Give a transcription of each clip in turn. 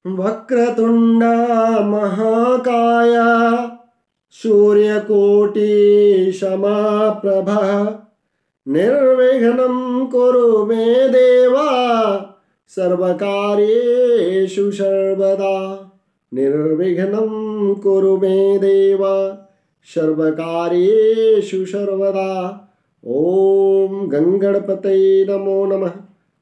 वक्रतुंड महाकाय सूर्यकोटि समप्रभ निर्विघ्नं कुरु मे देवा सर्वकार्येषु सर्वदा। निर्विघ्नं कुरु मे देवा सर्वकार्येषु सर्वदा। ओम गंगणपतये नमो नमः।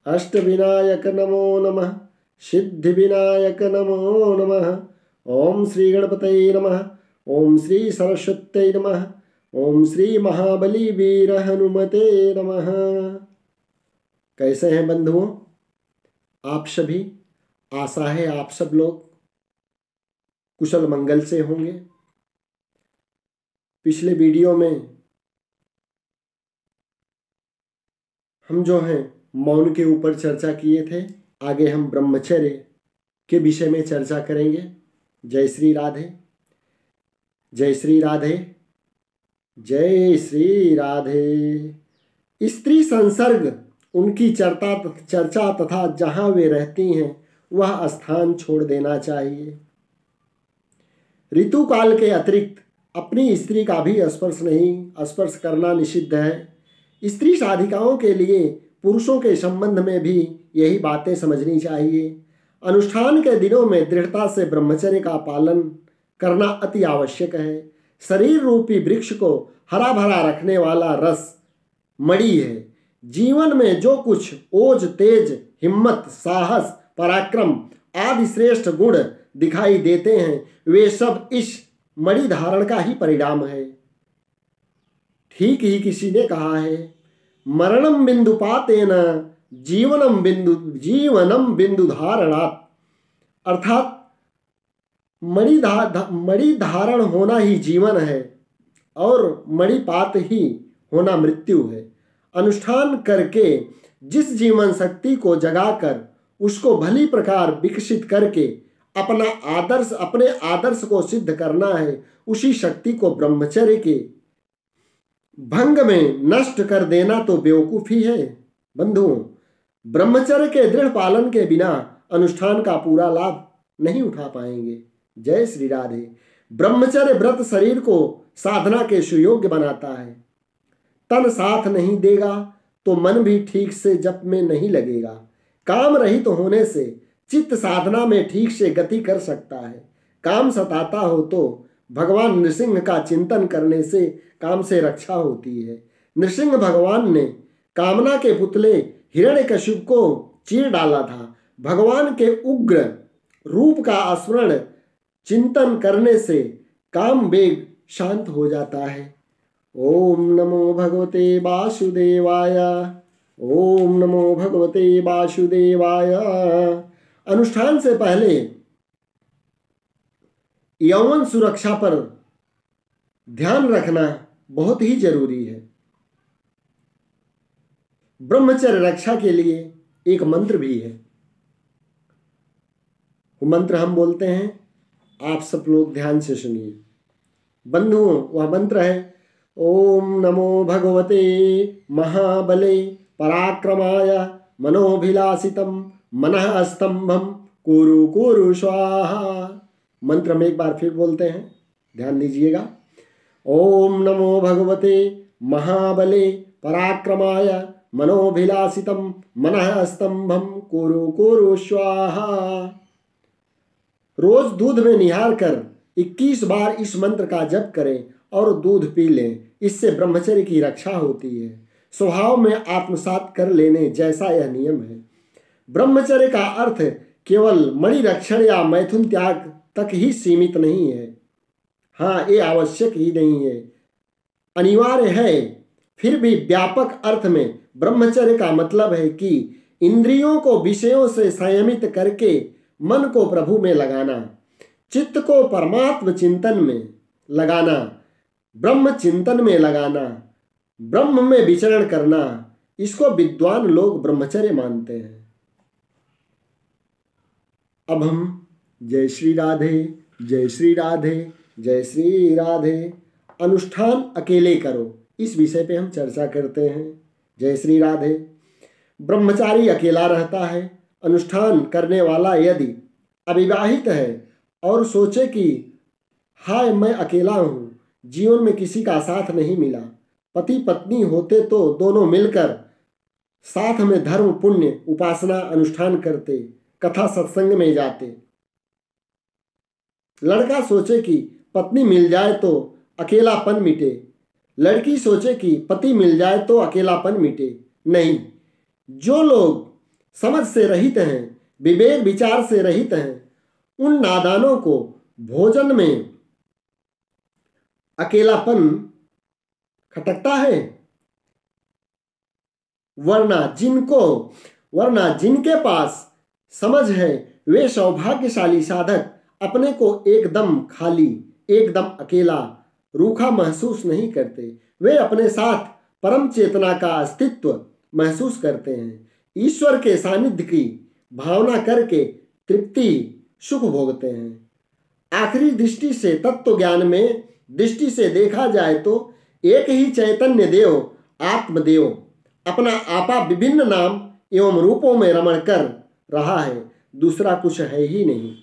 अष्टविनायक नमो नमः। सिद्धिविनायक नमो नमः। ओम श्री गणपतये नमः। ओम श्री सरस्वत्यै नमः। ओम श्री महाबली वीर हनुमते नमः। कैसे हैं बंधुओं आप सभी? आशा है आप सब लोग कुशल मंगल से होंगे। पिछले वीडियो में हम जो हैं मौन के ऊपर चर्चा किए थे। आगे हम ब्रह्मचर्य के विषय में चर्चा करेंगे। जय श्री राधे, जय श्री राधे, जय श्री राधे। स्त्री संसर्ग उनकी चर्चा तथा जहां वे रहती हैं वह स्थान छोड़ देना चाहिए। ऋतुकाल के अतिरिक्त अपनी स्त्री का भी स्पर्श करना निषिद्ध है। स्त्री साधिकाओं के लिए पुरुषों के संबंध में भी यही बातें समझनी चाहिए। अनुष्ठान के दिनों में दृढ़ता से ब्रह्मचर्य का पालन करना अति आवश्यक है। शरीर रूपी वृक्ष को हरा भरा रखने वाला रस मणि है। जीवन में जो कुछ ओज, तेज, हिम्मत, साहस, पराक्रम आदि श्रेष्ठ गुण दिखाई देते हैं वे सब इस मणि धारण का ही परिणाम है। ठीक ही किसी ने कहा है, मरणम बिंदुपातेन जीवनम बिंदु धारणात्। अर्थात मणि धारण होना ही जीवन है और मणिपात ही होना मृत्यु है। अनुष्ठान करके जिस जीवन शक्ति को जगाकर उसको भली प्रकार विकसित करके अपने आदर्श को सिद्ध करना है, उसी शक्ति को ब्रह्मचर्य के भंग में नष्ट कर देना तो बेवकूफी है। बंधुओं, ब्रह्मचर्य के दृढ़ पालन के बिना अनुष्ठान का पूरा लाभ नहीं उठा पाएंगे। जय श्री राधे। ब्रह्मचर्य व्रत शरीर को साधना के सुयोग्य बनाता है। तन साथ नहीं देगा तो मन भी ठीक से जप में नहीं लगेगा। काम रहित होने से चित्त साधना में ठीक से गति कर सकता है। काम सताता हो तो भगवान नृसिंह का चिंतन करने से काम से रक्षा होती है। नृसिंह भगवान ने कामना के पुतले हिरण्यकशिपु को चीर डाला था। भगवान के उग्र रूप का स्मरण चिंतन करने से काम वेग शांत हो जाता है। ओम नमो भगवते वासुदेवाय। ओम नमो भगवते वासुदेवाय। अनुष्ठान से पहले यौवन सुरक्षा पर ध्यान रखना बहुत ही जरूरी है। ब्रह्मचर्य रक्षा के लिए एक मंत्र भी है। वो मंत्र हम बोलते हैं, आप सब लोग ध्यान से सुनिए। बंधुओं, वह मंत्र है, ओम नमो भगवते महाबले पराक्रमाय मनोभिलासितम मनः स्तंभम कुरु कुरु स्वाहा। मंत्र में एक बार फिर बोलते हैं, ध्यान दीजिएगा। ओम नमो भगवते महाबले पराक्रमाय मनोभिलासितम मनः स्तंभम कुरु कुरु स्वाहा। रोज दूध में निहार कर 21 बार इस मंत्र का जप करें और दूध पी लें। इससे ब्रह्मचर्य की रक्षा होती है। स्वभाव में आत्मसात कर लेने जैसा यह नियम है। ब्रह्मचर्य का अर्थ केवल मणि रक्षण या मैथुन त्याग तक ही सीमित नहीं है। हाँ, ये आवश्यक ही नहीं है, अनिवार्य है। फिर भी व्यापक अर्थ में ब्रह्मचर्य का मतलब है कि इंद्रियों को विषयों से संयमित करके मन को प्रभु में लगाना, चित्त को परमात्म चिंतन में लगाना, ब्रह्म चिंतन में लगाना, ब्रह्म में विचरण करना। इसको विद्वान लोग ब्रह्मचर्य मानते हैं। अब हम जय श्री राधे, जय श्री राधे, जय श्री राधे। अनुष्ठान अकेले करो, इस विषय पे हम चर्चा करते हैं। जय श्री राधे। ब्रह्मचारी अकेला रहता है। अनुष्ठान करने वाला यदि अविवाहित है और सोचे कि हाय मैं अकेला हूँ, जीवन में किसी का साथ नहीं मिला। पति पत्नी होते तो दोनों मिलकर साथ में धर्म पुण्य उपासना अनुष्ठान करते, कथा सत्संग में जाते। लड़का सोचे कि पत्नी मिल जाए तो अकेलापन मिटे, लड़की सोचे कि पति मिल जाए तो अकेलापन मिटे। नहीं, जो लोग समझ से रहित हैं, विवेक विचार से रहित हैं, उन नादानों को भोजन में अकेलापन खटकता है, वरना जिनके पास समझ है वे सौभाग्यशाली साधक अपने को एकदम खाली, एकदम अकेला, रूखा महसूस नहीं करते। वे अपने साथ परम चेतना का अस्तित्व महसूस करते हैं। ईश्वर के सानिध्य की भावना करके तृप्ति सुख भोगते हैं। आखिरी दृष्टि से तत्व ज्ञान में दृष्टि से देखा जाए तो एक ही चैतन्य देव आत्मदेव अपना आपा विभिन्न नाम एवं रूपों में रमण कर रहा है, दूसरा कुछ है ही नहीं।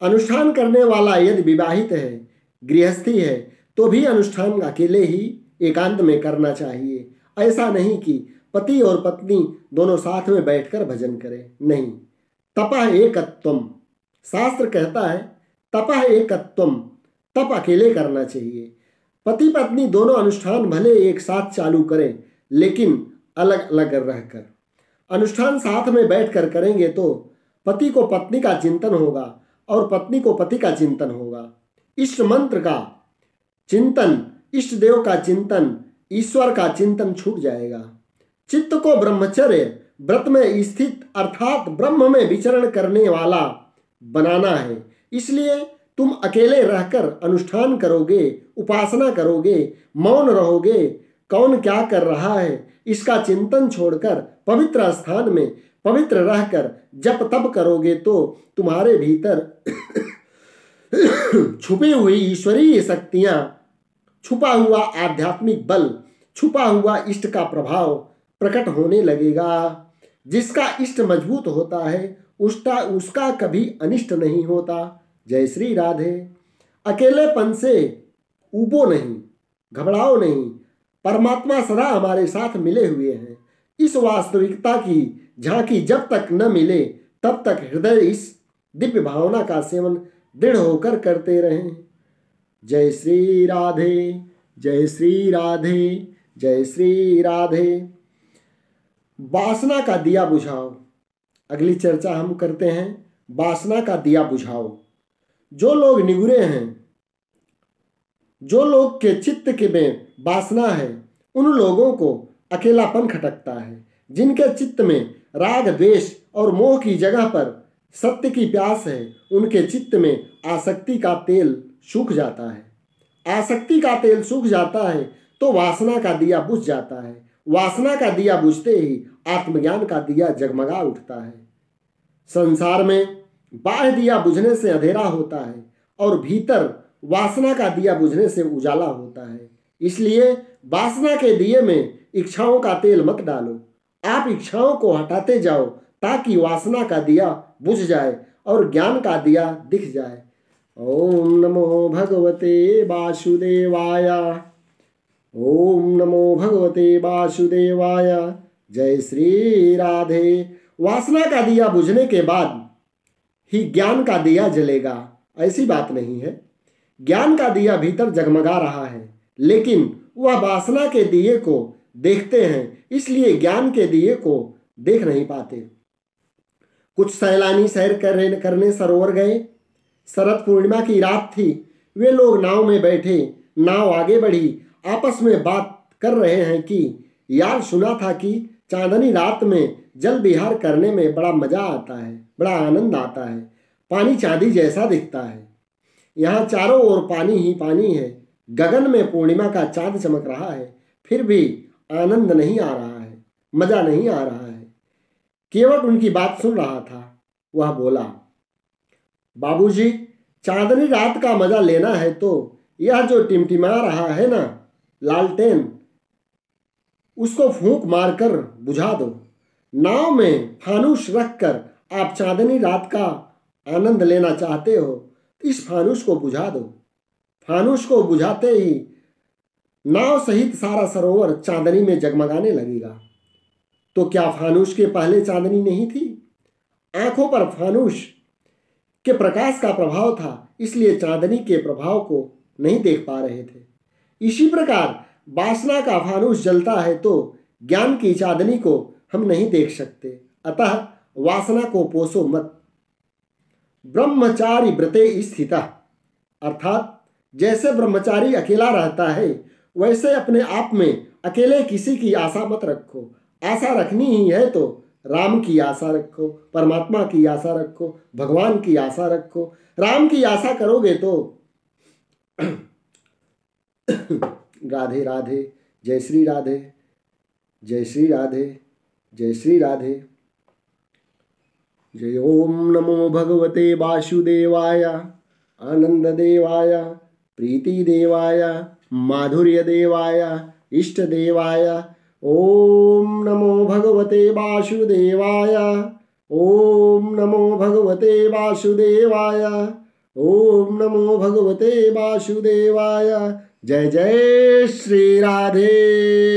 अनुष्ठान करने वाला यदि विवाहित है, गृहस्थी है, तो भी अनुष्ठान अकेले ही एकांत में करना चाहिए। ऐसा नहीं कि पति और पत्नी दोनों साथ में बैठकर भजन करें। नहीं, तपः एकत्वम, शास्त्र कहता है तपः एकत्वम, तप अकेले करना चाहिए। पति पत्नी दोनों अनुष्ठान भले एक साथ चालू करें, लेकिन अलग अलग रहकर। अनुष्ठान साथ में बैठकर करेंगे तो पति को पत्नी का चिंतन होगा और पत्नी को पति का चिंतन होगा। इष्ट मंत्र का चिंतन, इष्ट देव का चिंतन, ईश्वर का चिंतन छूट जाएगा। चित्त को ब्रह्मचर्य व्रत में स्थित अर्थात ब्रह्म में विचरण करने वाला बनाना है। इसलिए तुम अकेले रहकर अनुष्ठान करोगे, उपासना करोगे, मौन रहोगे, कौन क्या कर रहा है इसका चिंतन छोड़कर पवित्र स्थान में पवित्र रहकर जप तप करोगे तो तुम्हारे भीतर छुपी हुई ईश्वरीय शक्तियां, छुपा हुआ आध्यात्मिक बल, छुपा हुआ इष्ट का प्रभाव प्रकट होने लगेगा। जिसका इष्ट मजबूत होता है उसका कभी अनिष्ट नहीं होता। जय श्री राधे। अकेलेपन से ऊबो नहीं, घबराओ नहीं, परमात्मा सदा हमारे साथ मिले हुए हैं। इस वास्तविकता की झांकी जब तक न मिले तब तक हृदय इस दिव्य भावना का सेवन दृढ़ होकर करते रहें। जय श्री राधे, जय श्री राधे, जय श्री राधे। वासना का दिया बुझाओ। अगली चर्चा हम करते हैं वासना का दिया बुझाओ। जो लोग निगुरे हैं, जो लोग के चित्त के में वासना है, उन लोगों को अकेलापन खटकता है। जिनके चित्त में राग द्वेष और मोह की जगह पर सत्य की प्यास है, उनके चित्त में आसक्ति का तेल सूख जाता है। आसक्ति का तेल सूख जाता है तो वासना का दिया बुझ जाता है। वासना का दिया बुझते ही आत्मज्ञान का दिया जगमगा उठता है। संसार में बाह्य दिया बुझने से अंधेरा होता है और भीतर वासना का दिया बुझने से उजाला होता है। इसलिए वासना के दिए में इच्छाओं का तेल मत डालो। आप इच्छाओं को हटाते जाओ ताकि वासना का दिया बुझ जाए और ज्ञान का दिया दिख जाए। ओम नमो भगवते वासुदेवाय। ओम नमो भगवते वासुदेवाय। जय श्री राधे। वासना का दिया बुझने के बाद ही ज्ञान का दिया जलेगा, ऐसी बात नहीं है। ज्ञान का दिया भीतर जगमगा रहा है, लेकिन वह वासना के दिए को देखते हैं, इसलिए ज्ञान के दिए को देख नहीं पाते। कुछ सैलानी सैर करने सरोवर गए। शरद पूर्णिमा की रात थी। वे लोग नाव में बैठे, नाव आगे बढ़ी, आपस में बात कर रहे हैं कि यार सुना था कि चांदनी रात में जल विहार करने में बड़ा मजा आता है, बड़ा आनंद आता है। पानी चांदी जैसा दिखता है। यहाँ चारों ओर पानी ही पानी है। गगन में पूर्णिमा का चांद चमक रहा है, फिर भी आनंद नहीं आ रहा है, मजा नहीं आ रहा है। केवट उनकी बात सुन रहा था। वह बोला, बाबूजी, चांदनी रात का मजा लेना है तो यह जो टिमटिमा रहा है ना लालटेन, उसको फूंक मारकर बुझा दो। नाव में फानूस रखकर आप चांदनी रात का आनंद लेना चाहते हो तो इस फानुस को बुझा दो। फानुस को बुझाते ही नाव सहित सारा सरोवर चांदनी में जगमगाने लगेगा। तो क्या फानुस के पहले चांदनी नहीं थी? आंखों पर फानुस के प्रकाश का प्रभाव था, इसलिए चांदनी के प्रभाव को नहीं देख पा रहे थे। इसी प्रकार वासना का फानुस जलता है तो ज्ञान की चांदनी को हम नहीं देख सकते। अतः वासना को पोषो मत। ब्रह्मचारी व्रते स्थिता, अर्थात जैसे ब्रह्मचारी अकेला रहता है वैसे अपने आप में अकेले किसी की आशा मत रखो। आशा रखनी ही है तो राम की आशा रखो, परमात्मा की आशा रखो, भगवान की आशा रखो। राम की आशा करोगे तो राधे राधे, जय श्री राधे, जय श्री राधे, जय श्री राधे। जय ओम नमो भगवते वासुदेवाय, आनंद देवाय, प्रीति देवाय, माधुर्य देवाय, इष्ट देवाय। ओम नमो भगवते वासुदेवाय, ओम नमो भगवते वासुदेवाय, ओम नमो भगवते वासुदेवाय। जय जय श्री राधे।